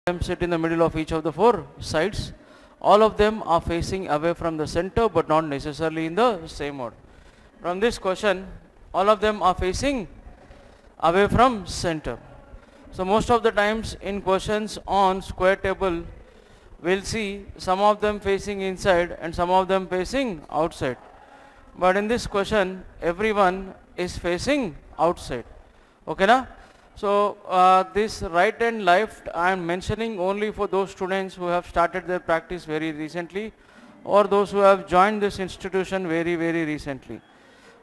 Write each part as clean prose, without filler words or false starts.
them sit in the middle of each of the four sides. All of them are facing away from the center but not necessarily in the same order. From this question, all of them are facing away from center. So most of the times in questions on square table, we'll see some of them facing inside and some of them facing outside. But in this question, everyone is facing outside. Okay na? So this right and left I am mentioning only for those students who have started their practice very recently or those who have joined this institution very recently.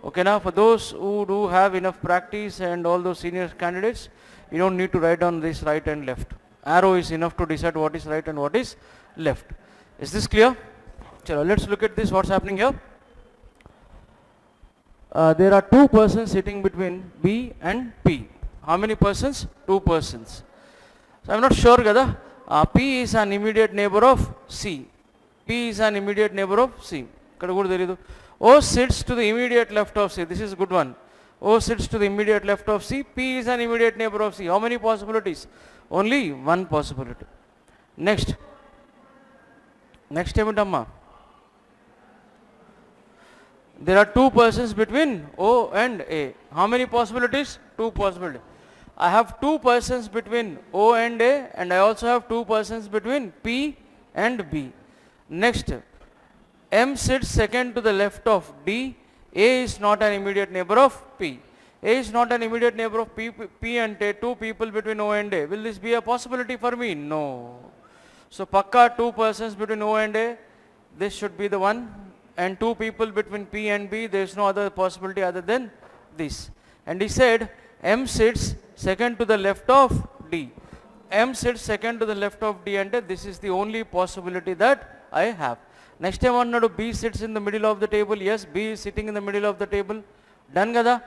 Okay now, for those who do have enough practice and all those senior candidates, you don't need to write down this right and left. Arrow is enough to decide what is right and what is left. Is this clear? Chalo, let's look at this, what's happening here. There are two persons sitting between B and P. How many persons? Two persons. So I'm not sure kada. P is an immediate neighbor of C. P is an immediate neighbor of C. O sits to the immediate left of C. This is a good one. O sits to the immediate left of C. P is an immediate neighbor of C. How many possibilities? Only one possibility. Next. Next time. There are two persons between O and A. How many possibilities? Two possibilities. I have two persons between O and A and I also have two persons between P and B. Next, M sits second to the left of D. A is not an immediate neighbor of P. A is not an immediate neighbor of P and A. Two people between O and A. Will this be a possibility for me? No. So, pakka two persons between O and A. This should be the one. And two people between P and B. There is no other possibility other than this. And he said, M sits second to the left of D. M sits second to the left of D and this is the only possibility that I have. Next time on B sits in the middle of the table. Yes, B is sitting in the middle of the table. Done kada?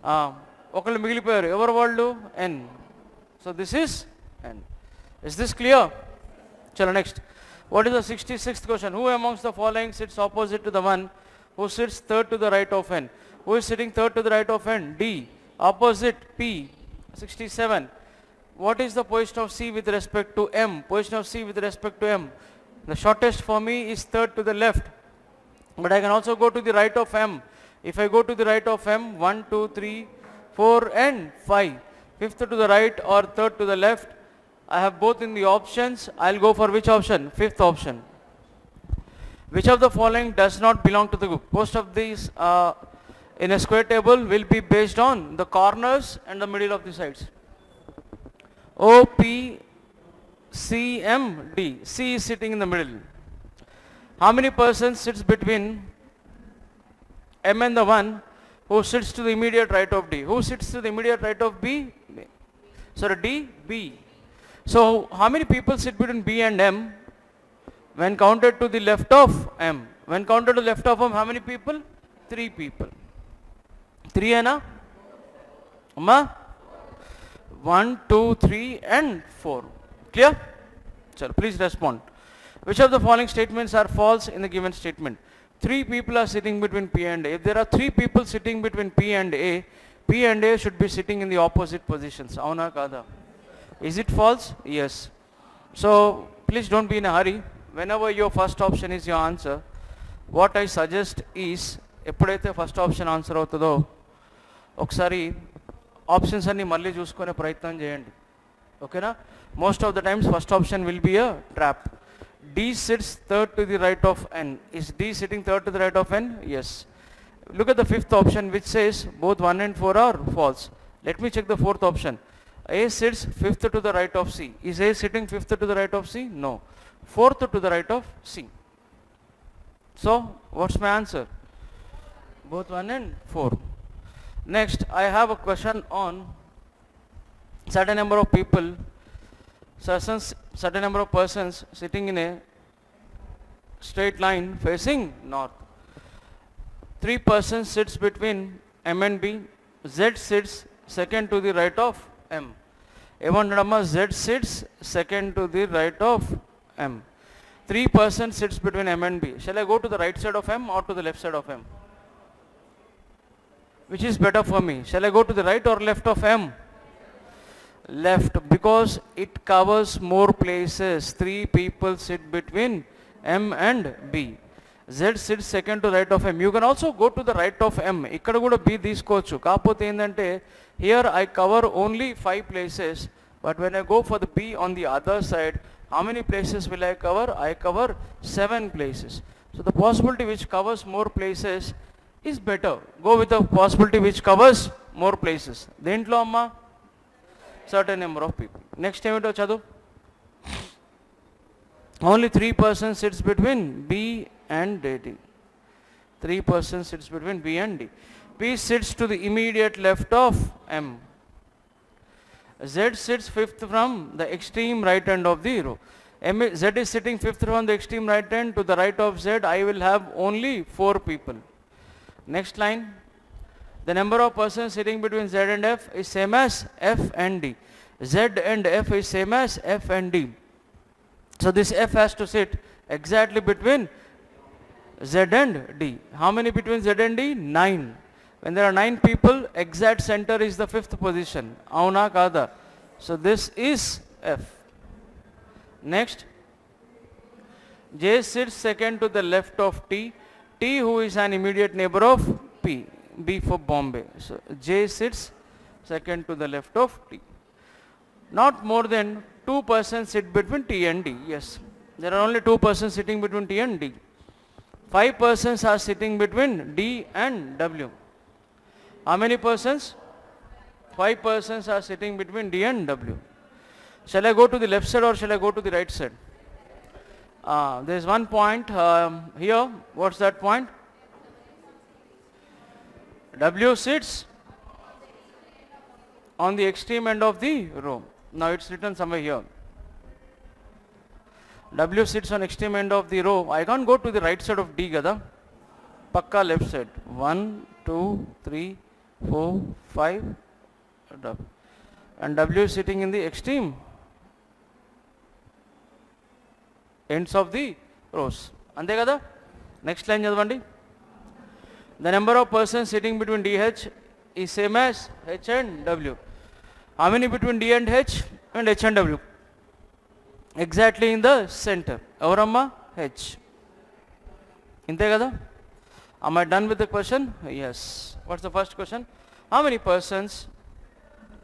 Okalu migilipoyaru. Evaru vallu? N. So this is N. Is this clear? Chalo next. What is the 66th question? Who amongst the following sits opposite to the one who sits third to the right of N? Who is sitting third to the right of N? D. Opposite P. 67. What is the position of C with respect to M? Position of C with respect to M. The shortest for me is third to the left. But I can also go to the right of M. If I go to the right of M, 1, 2, 3, 4 and 5. Fifth to the right or third to the left. I have both in the options. I'll go for which option? Fifth option. Which of the following does not belong to the group? Most of these in a square table will be based on the corners and the middle of the sides. O, P, C, M, D. C is sitting in the middle. How many persons sits between M and the one who sits to the immediate right of D? Who sits to the immediate right of B? Sorry, D, B. So how many people sit between B and M when counted to the left of M? When counted to the left of M, how many people? Three people. Three and Amma? 1, 2, 3 and 4. Clear? So please respond. Which of the following statements are false in the given statement? Three people are sitting between P and A. If there are three people sitting between P and A should be sitting in the opposite positions. Avuna kada? Is it false? Yes. So please don't be in a hurry. Whenever your first option is your answer, what I suggest is, ఎప్పుడైతే first option answer అవుతుందో ఒకసారి options అన్ని మళ్ళీ చూసుకునే ప్రయత్నం చేయండి. ఓకేనా? Most of the times first option will be a trap. D sits third to the right of N. Is D sitting third to the right of N? Yes. Look at the fifth option which says both 1 and 4 are false. Let me check the fourth option. A sits fifth to the right of C. Is A sitting fifth to the right of C? No. Fourth to the right of C. So what's my answer? Both 1 and 4. Next, I have a question on certain number of people, certain number of persons sitting in a straight line facing north. Three persons sits between M and B. Z sits second to the right of M. Z sits second to the right of M. Three persons sits between M and B. Shall I go to the right side of M or to the left side of M? Which is better for me? Shall I go to the right or left of M? left because it covers more places. 3 people sit between M and B. Z sits second to right of M. You can also go to the right of M. ఇక్కడ కూడా B తీసుకోవచ్చు. కాకపోతే ఏంటంటే here I cover only 5 places, but when I go for the B on the other side, how many places will I cover? I cover 7 places. So the possibility which covers more places is better. Go with the possibility which covers more places. దేంట్లో అమ్మా? Certain number of people. Next ఏమిటో చదువు. Only 3 persons sits between B and D. 3 persons sits between B and D. P sits to the immediate left of M. Z sits fifth from the extreme right end of the row. Z is sitting fifth from the extreme right end. To the right of Z, I will have only 4 people. Next line. The number of persons sitting between Z and F is same as F and D. Z and F is same as F and D. So this F has to sit exactly between Z and D. How many between Z and D? 9. When there are 9 people, exact center is the 5th position. Avuna kada. So this is F. Next. J sits second to the left of T. T who is an immediate neighbor of P. B for Bombay. So J sits second to the left of T. Not more than 2 persons sit between T and D. Yes. There are only 2 persons sitting between T and D. 5 persons are sitting between D and W. How many persons? 5 persons are sitting between D and W. Shall I go to the left side or shall I go to the right side? There is one point here. What's that point? W sits on the extreme end of the row. Now it's written somewhere here. W sits on extreme end of the row. I can't go to the right side of D kada. Pakka left side. 1, 2, 3, 4, 5. And W is sitting in the extreme ends of the rows. Ante kada? Next line chadavandi. The number of persons sitting between DH is same as H and W. How many between D and H and H and W? Exactly in the center. Avaramma? H. Inte kada? Am I done with the question? Yes. What's the first question? How many persons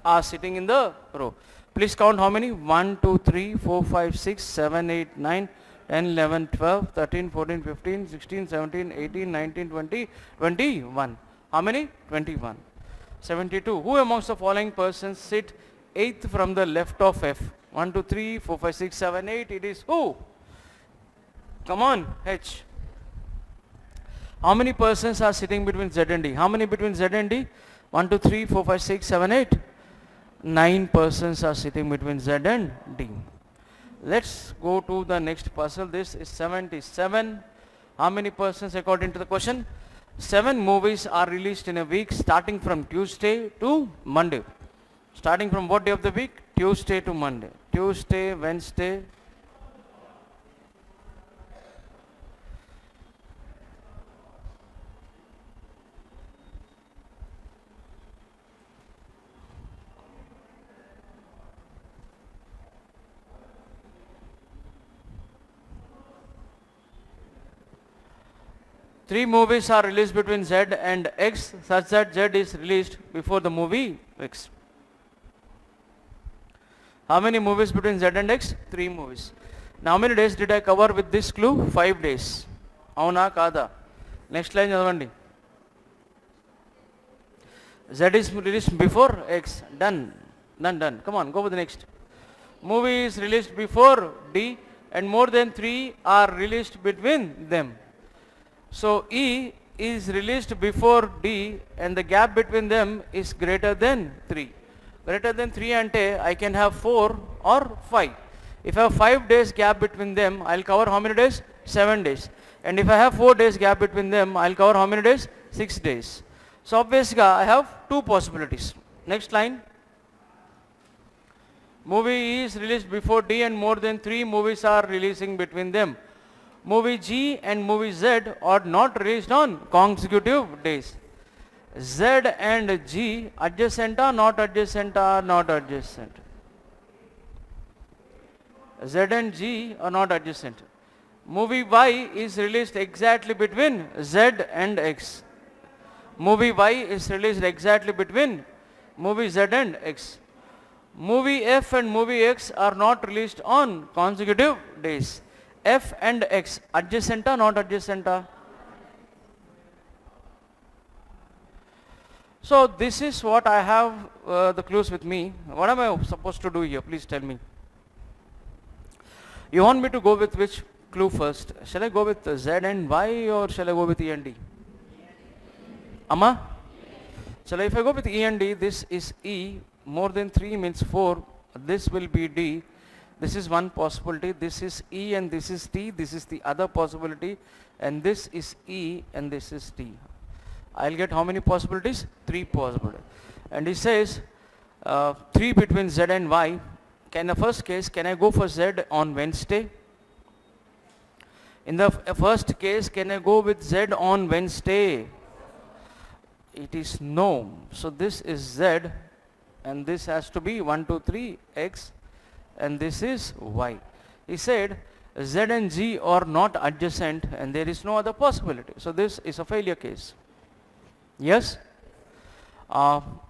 are sitting in the row? Please count how many? 1, 2, 3, 4, 5, 6, 7, 8, 9, 10, 11, 12, 13, 14, 15, 16, 17, 18, 19, 20, 21. How many? 21. 72. Who amongst the following persons sit 8th from the left of F? 1, 2, 3, 4, 5, 6, 7, 8. It is who? Come on, H. How many persons are sitting between Z and D? How many between Z and D? 1, 2, 3, 4, 5, 6, 7, 8. 9 persons are sitting between Z and D. Let's go to the next puzzle. This is 77. How many persons according to the question? 7 movies are released in a week starting from Tuesday to Monday. Starting from what day of the week? Tuesday to Monday. Tuesday, Wednesday. Three movies are released between Z and X such that Z is released before the movie X. How many movies between Z and X? 3 movies. Now how many days did I cover with this clue? 5 days. Avuna kada. Next line chadavandi. Z is released before X. Done. Done. Come on, go with the next. Movie is released before D and more than 3 are released between them. So E is released before D and the gap between them is greater than 3. Greater than 3 ante I can have 4 or 5. If I have 5 days gap between them, I'll cover how many days? 7 days. And if I have 4 days gap between them, I'll cover how many days? 6 days. So obviously I have 2 possibilities. Next line. Movie E is released before D and more than 3 movies are releasing between them. Movie G and movie Z are not released on consecutive days. Z and G adjacent or not adjacent or not adjacent? Z and G are not adjacent. Movie Y is released exactly between Z and X. Movie Y is released exactly between movie Z and X. Movie F and movie X are not released on consecutive days. F and X, adjacent or not adjacent? So this is what I have the clues with me. What am I supposed to do here? Please tell me. You want me to go with which clue first? Shall I go with Z and Y or shall I go with E and D? Amma? Shall I, if I go with E and D, this is E, more than 3 means 4, this will be D, this is one possibility, this is E and this is T, this is the other possibility, and this is E and this is T. I'll get how many possibilities? 3 possibilities. And he says 3 between Z and Y. In the first case, can I go for Z on Wednesday? In the first case, can I go with Z on Wednesday? It is no. So this is Z and this has to be 1, 2, 3 X and this is Y. He said Z and G are not adjacent and there is no other possibility. So this is a failure case. Yes?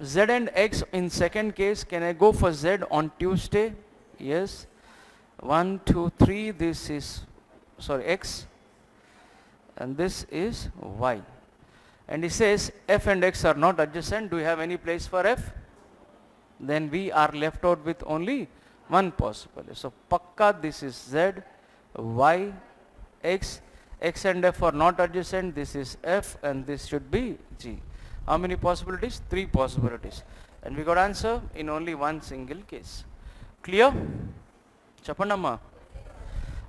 Z and X in second case, can I go for Z on Tuesday? Yes. 1, 2, 3, this is, sorry, X and this is Y. And he says F and X are not adjacent. Do you have any place for F? Then we are left out with only one possibility. So pakka this is Z, Y, X. X and F are not adjacent. This is F and this should be G. How many possibilities? 3 possibilities. And we got answer in only one single case. Clear? Chapandamma.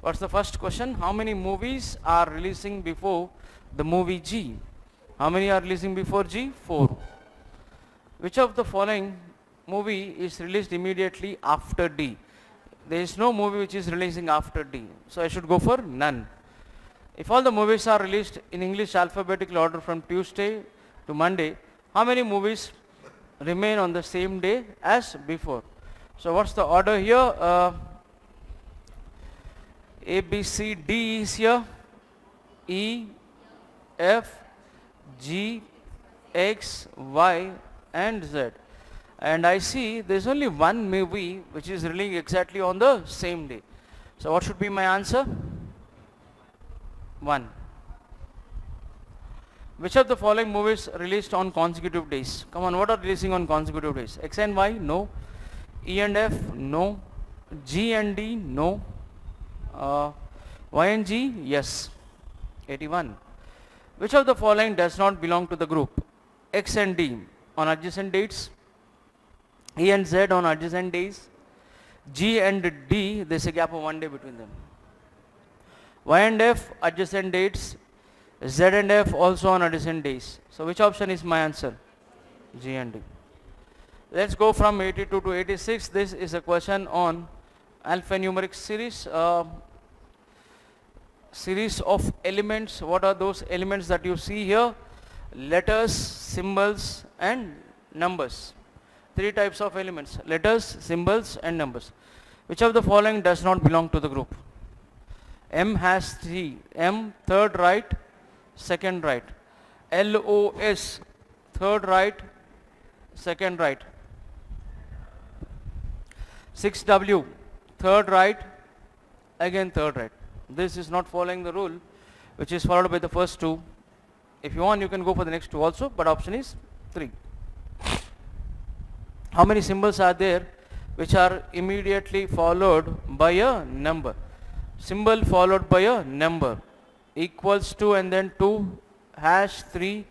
What's the first question? How many movies are releasing before the movie G? How many are releasing before G? 4. Which of the following movie is released immediately after D? There is no movie which is releasing after D. So I should go for none. If all the movies are released in English alphabetical order from Tuesday to Monday, how many movies remain on the same day as before? So what's the order here? A, B, C, D is here. E, F, G, X, Y and Z. And I see there is only one movie which is releasing exactly on the same day. So what should be my answer? 1. Which of the following movies released on consecutive days? Come on, what are releasing on consecutive days? X and Y? No. E and F? No. G and D? No. Y and G? Yes. 81. Which of the following does not belong to the group? X and D on adjacent dates, E and Z on adjacent days, G and D, there is a gap of 1 day between them. Y and F adjacent dates, Z and F also on adjacent days. So which option is my answer? G and D. Let's go from 82 to 86. This is a question on alphanumeric series. Series of elements. What are those elements that you see here? Letters, symbols and numbers. 3 types of elements: letters, symbols and numbers. Which of the following does not belong to the group? M has 3. M, third right, second right. LOS, third right, second right. 6W, third right, again third right. This is not following the rule which is followed by the first 2. If you want, you can go for the next 2 also, but option is 3. How many symbols are there which are immediately followed by a number? Symbol followed by a number, equals to and then 2, hash 3,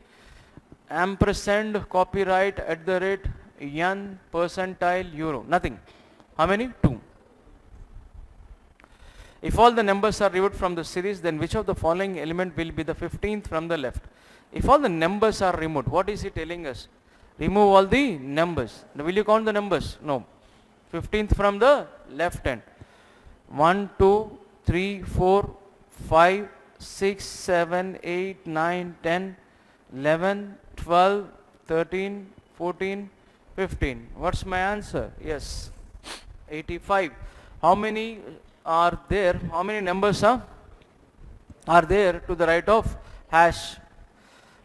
ampersand, copyright, at the rate, yen, percentile, euro. Nothing. How many? 2. If all the numbers are removed from the series, then which of the following element will be the 15th from the left? If all the numbers are removed, what is he telling us? Remove all the numbers. Now, will you count the numbers? No. 15th from the left hand. 1, 2, 3, 4, 5, 6, 7, 8, 9, 10, 11, 12, 13, 14, 15. What's my answer? Yes. 85. How many are there, how many numbers are there to the right of hash?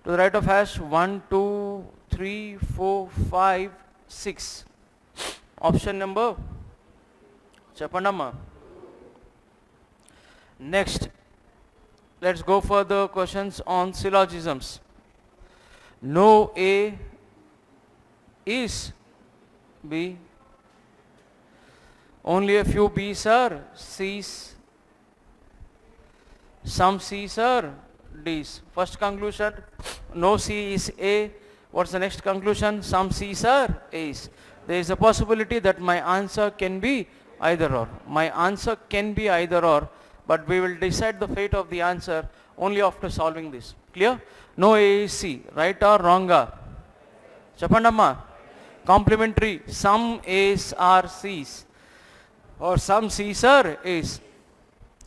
To the right of hash 1, 2, 3, 4, 5, 6. Option number Chapandamma. Next, let's go for the questions on syllogisms. No A is B. Only a few B's are C's. Some C's are D's. First conclusion, no C is A. What's the next conclusion? Some C's are A's. There is a possibility that my answer can be either or. My answer can be either or, but we will decide the fate of the answer only after solving this. Clear? No A is C. Right or wrong? Chapandamma. Complementary. Some A's are C's or some C's are A's.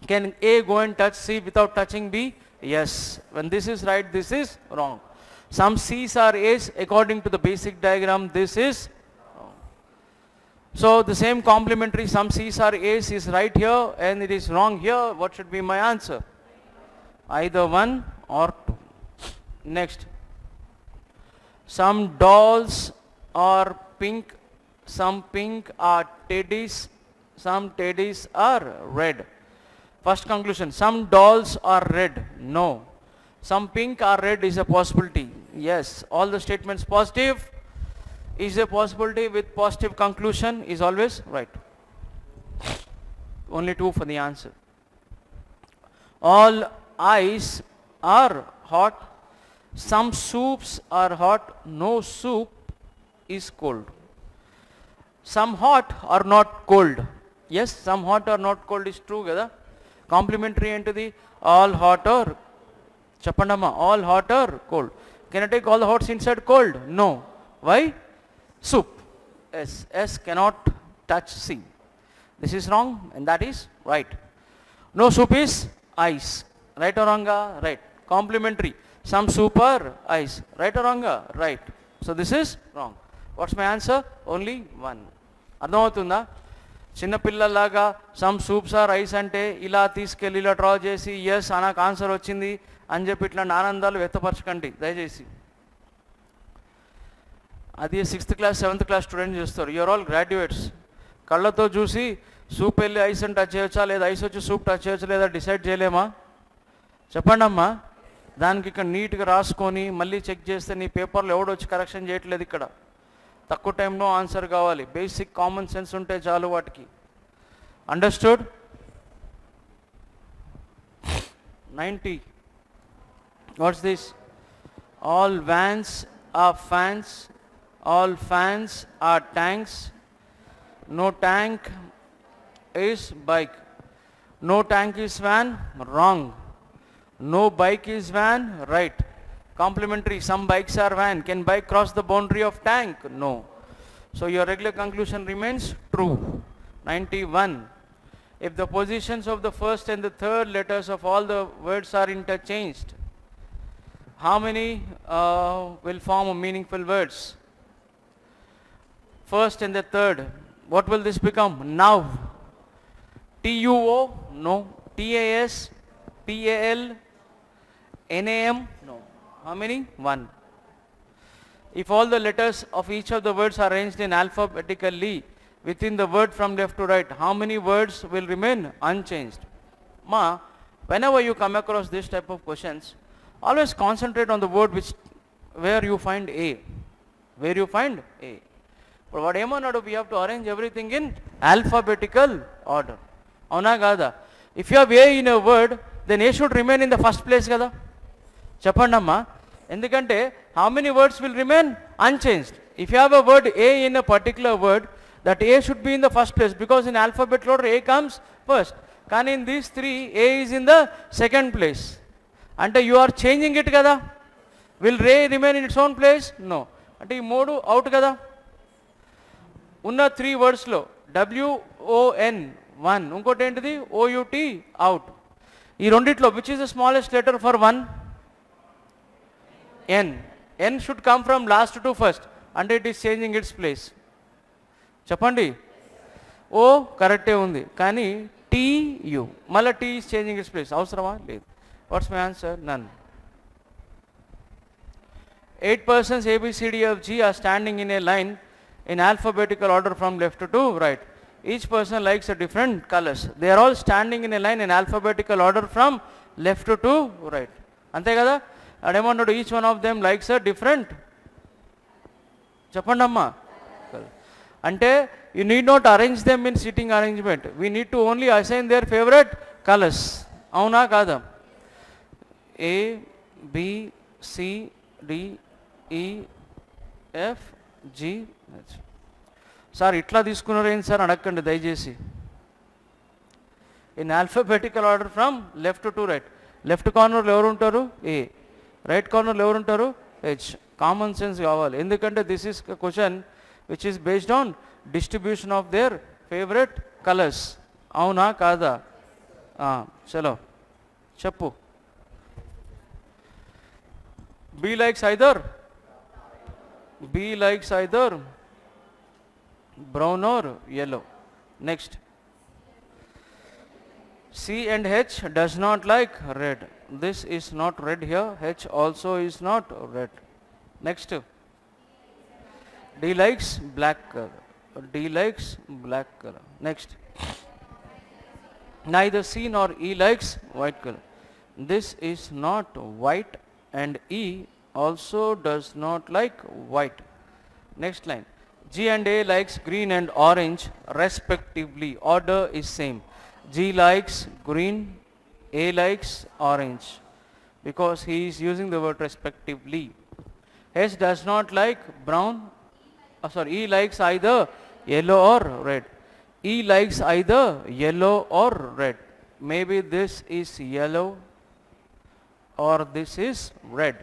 Can A go and touch C without touching B? Yes. When this is right, this is wrong. Some C's are A's according to the basic diagram. This is wrong. So the same complementary some C's are A's is right here and it is wrong here. What should be my answer? Either 1 or 2. Next. Some dolls are pink. Some pink are teddies. Some teddies are red. First conclusion, some dolls are red. No. Some pink or red is a possibility. Yes. All the statements positive is a possibility with positive conclusion is always right. Only 2 for the answer. All ice are hot. Some soups are hot. No soup is cold. Some hot are not cold. Yes, some hot or not cold is true kada. Complementary into the all hot or Chapandamma, all hot or cold. Can I take all the hots inside cold? No. Why? Soup. S. S cannot touch C. This is wrong and that is right. No soup is ice. Right or wrong? Right. Complementary. Some soup are ice. Right or wrong? Right. So this is wrong. What's my answer? Only 1. అర్థమవుతుందా? చిన్నపిల్లలాగా some soups are rice అంటే ఇలా తీసుకెళ్ళి ఇలా draw చేసి yes నాకు answer వచ్చింది అని చెప్పి ఇట్లాంటి ఆనందాలు వ్యక్తపరచకండి దయచేసి. అది 6th class 7th class student చేస్తారు. You're all graduates. కళ్ళతో చూసి సూప్ వెళ్ళి ఐస్ అని టచ్ చేయొచ్చా లేదా ఐస్ వచ్చి సూప్ టచ్ చేయొచ్చా లేదా డిసైడ్ చేయలేమా? చెప్పండి అమ్మా. దానికి ఇక్కడ నీట్గా రాసుకొని మళ్ళీ చెక్ చేస్తే నీ పేపర్లో ఎవడొచ్చి కరెక్షన్ చేయట్లేదు. ఇక్కడ తక్కువ టైంలో ఆన్సర్ కావాలి. బేసిక్ కామన్ సెన్స్ ఉంటే చాలు వాటికి. Understood? 90. What's this? All vans are fans. All fans are tanks. No tank is bike. No tank is van. Wrong. No bike is van. Right. Complementary. Some bikes are van. Can bike cross the boundary of tank? No. So your regular conclusion remains true. 91. If the positions of the first and the third letters of all the words are interchanged, how many will form a meaningful words? First and the third. What will this become? Now. T-U-O? No. T-A-S? P-A-L? NAM? No. How many? 1. If all the letters of each of the words are arranged in alphabetically within the word from left to right, how many words will remain unchanged? Ma, whenever you come across this type of questions, always concentrate on the word where you find A. Where you find A. But what ఏమన్నాడు? We have to arrange everything in alphabetical order. అవునా కాదా? If you have A in a word, then A should remain in the first place కదా. చెప్పండి అమ్మా. ఎందుకంటే how many words will remain unchanged? If you have a word A in a particular word, that A should be in the first place because in alphabetical order A comes first. కానీ in these 3 A is in the second place. అంటే you are changing it కదా. Will A remain in its own place? No. అంటే ఈ 3 out కదా. ఉన్న 3 వర్డ్స్లో WON 1, ఇంకోటి ఏంటిది OUT out. ఈ రెండిట్లో which is the smallest letter for 1? N. N should come from last to first and it is changing its place. చెప్పండి. O కరెక్టే ఉంది కానీ T U. Mala T is changing its place. Avasarama? లేదు. What's my answer? None. 8 persons A, B, C, D, F, G are standing in a line in alphabetical order from left to right. Each person likes a different colors. They are all standing in a line in alphabetical order from left to right. Ante kada? Ademandadu each one of them likes a different. Chappandamma. Ante you need not arrange them in seating arrangement. We need to only assign their favorite colors. Avuna kada? A, B, C, D, E, F, G. Sir ఇట్లా తీసుకున్నారు ఏంటి sir అడగండి దయచేసి. In alphabetical order from left to right. Left కార్నర్లో ఎవరు ఉంటారు? ఏ. Right కార్నర్లో ఎవరు ఉంటారు? హెచ్. కామన్ సెన్స్ కావాలి, ఎందుకంటే this is question which is based on distribution of their favourite colours. అవునా కాదా? చలో చెప్పు. B likes either brown or yellow. Next. C and H does not like red. This is not red here. H also is not red. Next. D likes black color. D likes black color. Next. Neither C nor E likes white color. This is not white and E also does not like white. Next line. G and A likes green and orange respectively. Order is same. G likes green, A likes orange, because he is using the word respectively. H does not like brown. E likes either yellow or red. E likes either yellow or red. Maybe this is yellow or this is red.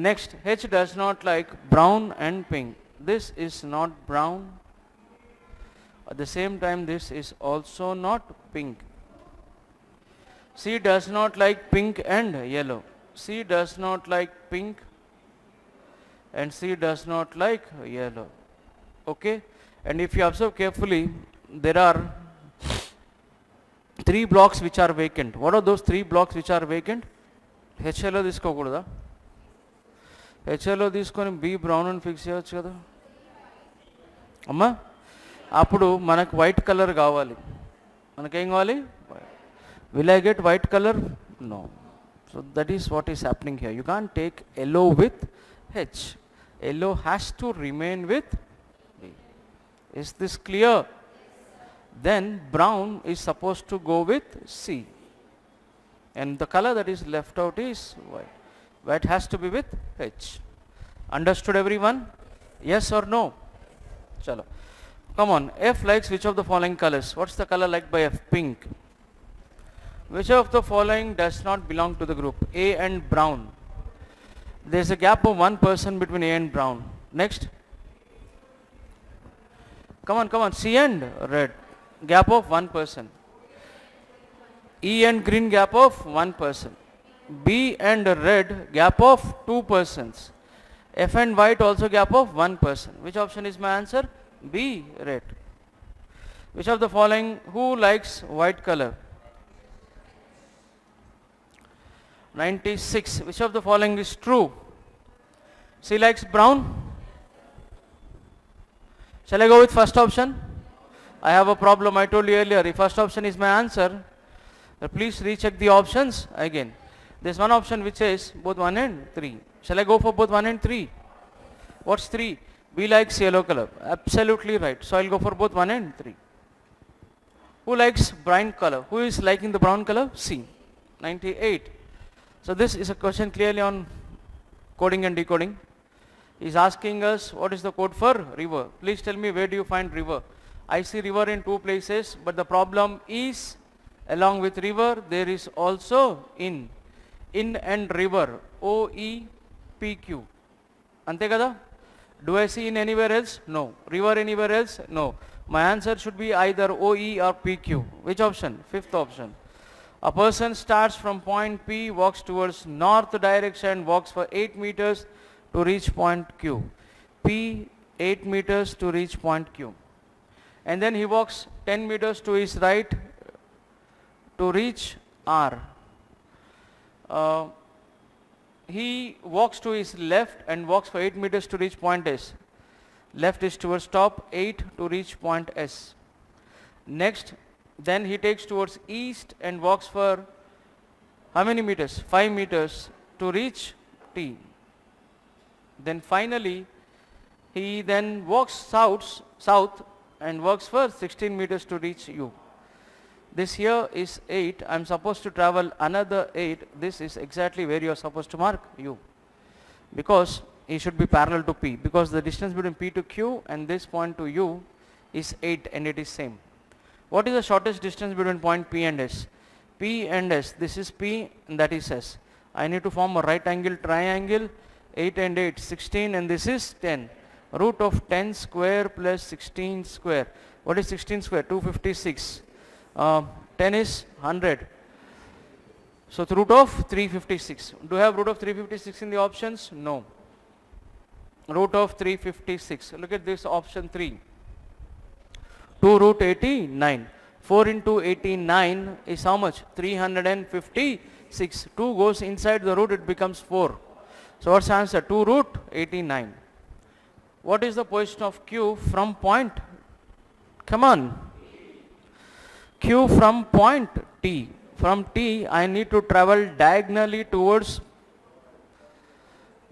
Next, H does not like brown and pink. This is not brown. At the same time, this is also not pink. C does not like pink and yellow. C does not like pink and C does not like yellow. Okay? And if you observe carefully, there are 3 blocks which are vacant. What are those 3 blocks which are vacant? హెచ్ఏలో తీసుకోకూడదా? హెచ్ఏలో తీసుకొని B brown అని fix చేయవచ్చు కదా అమ్మా. అప్పుడు మనకు white colour కావాలి. మనకేం కావాలి? Will I get white colour? No. So that is what is happening here. You can't take yellow with H. Yellow has to remain with B. Is this clear? Then brown is supposed to go with C. And the color that is left out is white. White has to be with H. Understood everyone? Yes or no? Chalo. Come on. F likes which of the following colors? What's the color liked by F? Pink. Which of the following does not belong to the group? A and brown. There is a gap of 1 person between A and brown. Next. Come on. C and red. Gap of 1 person. E and green, gap of 1 person. B and red, gap of 2 persons. F and white also gap of 1 person. Which option is my answer? B, red. Which of the following, who likes white color? 96. Which of the following is true? C likes brown. Shall I go with first option? I have a problem. I told you earlier, if first option is my answer, please recheck the options again. There is one option which says both 1 and 3. Shall I go for both 1 and 3? What's 3? B likes yellow color. Absolutely right. So I'll go for both 1 and 3. Who likes brown color? Who is liking the brown color? C. 98. So this is a question clearly on coding and decoding. He is asking us what is the code for river. Please tell me, where do you find river? I see river in 2 places, but the problem is along with river there is also in and river. OEPQ. Ante kada? Do I see in anywhere else? No. River anywhere else? No. My answer should be either OE or PQ. Which option? 5th option. A person starts from point P, walks towards north direction, walks for 8 meters to reach point Q. P 8 meters to reach point Q. And then he walks 10 meters to his right to reach R. He walks to his left and walks for 8 meters to reach point S. Left is towards top, 8 to reach point S. Next, then he takes towards east and walks for how many meters? 5 meters to reach T. Then finally, he then walks south and works for 16 meters to reach U. This here is 8. I am supposed to travel another 8. This is exactly where you are supposed to mark U, because it should be parallel to P, because the distance between P to Q and this point to U is 8 and it is same. What is the shortest distance between point P and S? P and S, this is P and that is S. I need to form a right angle triangle. 8 and 8, 16, and this is 10. Root of 10 square plus 16 square. What is 16 square? 256. 10 is 100. So the root of 356. Do you have root of 356 in the options? No. Root of 356. Look at this option 3. 2 root 89. 4 into 89 is how much? 356. 2 goes inside the root, it becomes 4. So what's the answer? 2 root 89. What is the position of Q from point? Come on. Q from point T. From T, I need to travel diagonally towards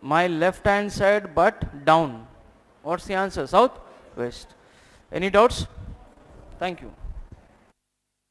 my left hand side but down. What's the answer? South, west. Any doubts? Thank you.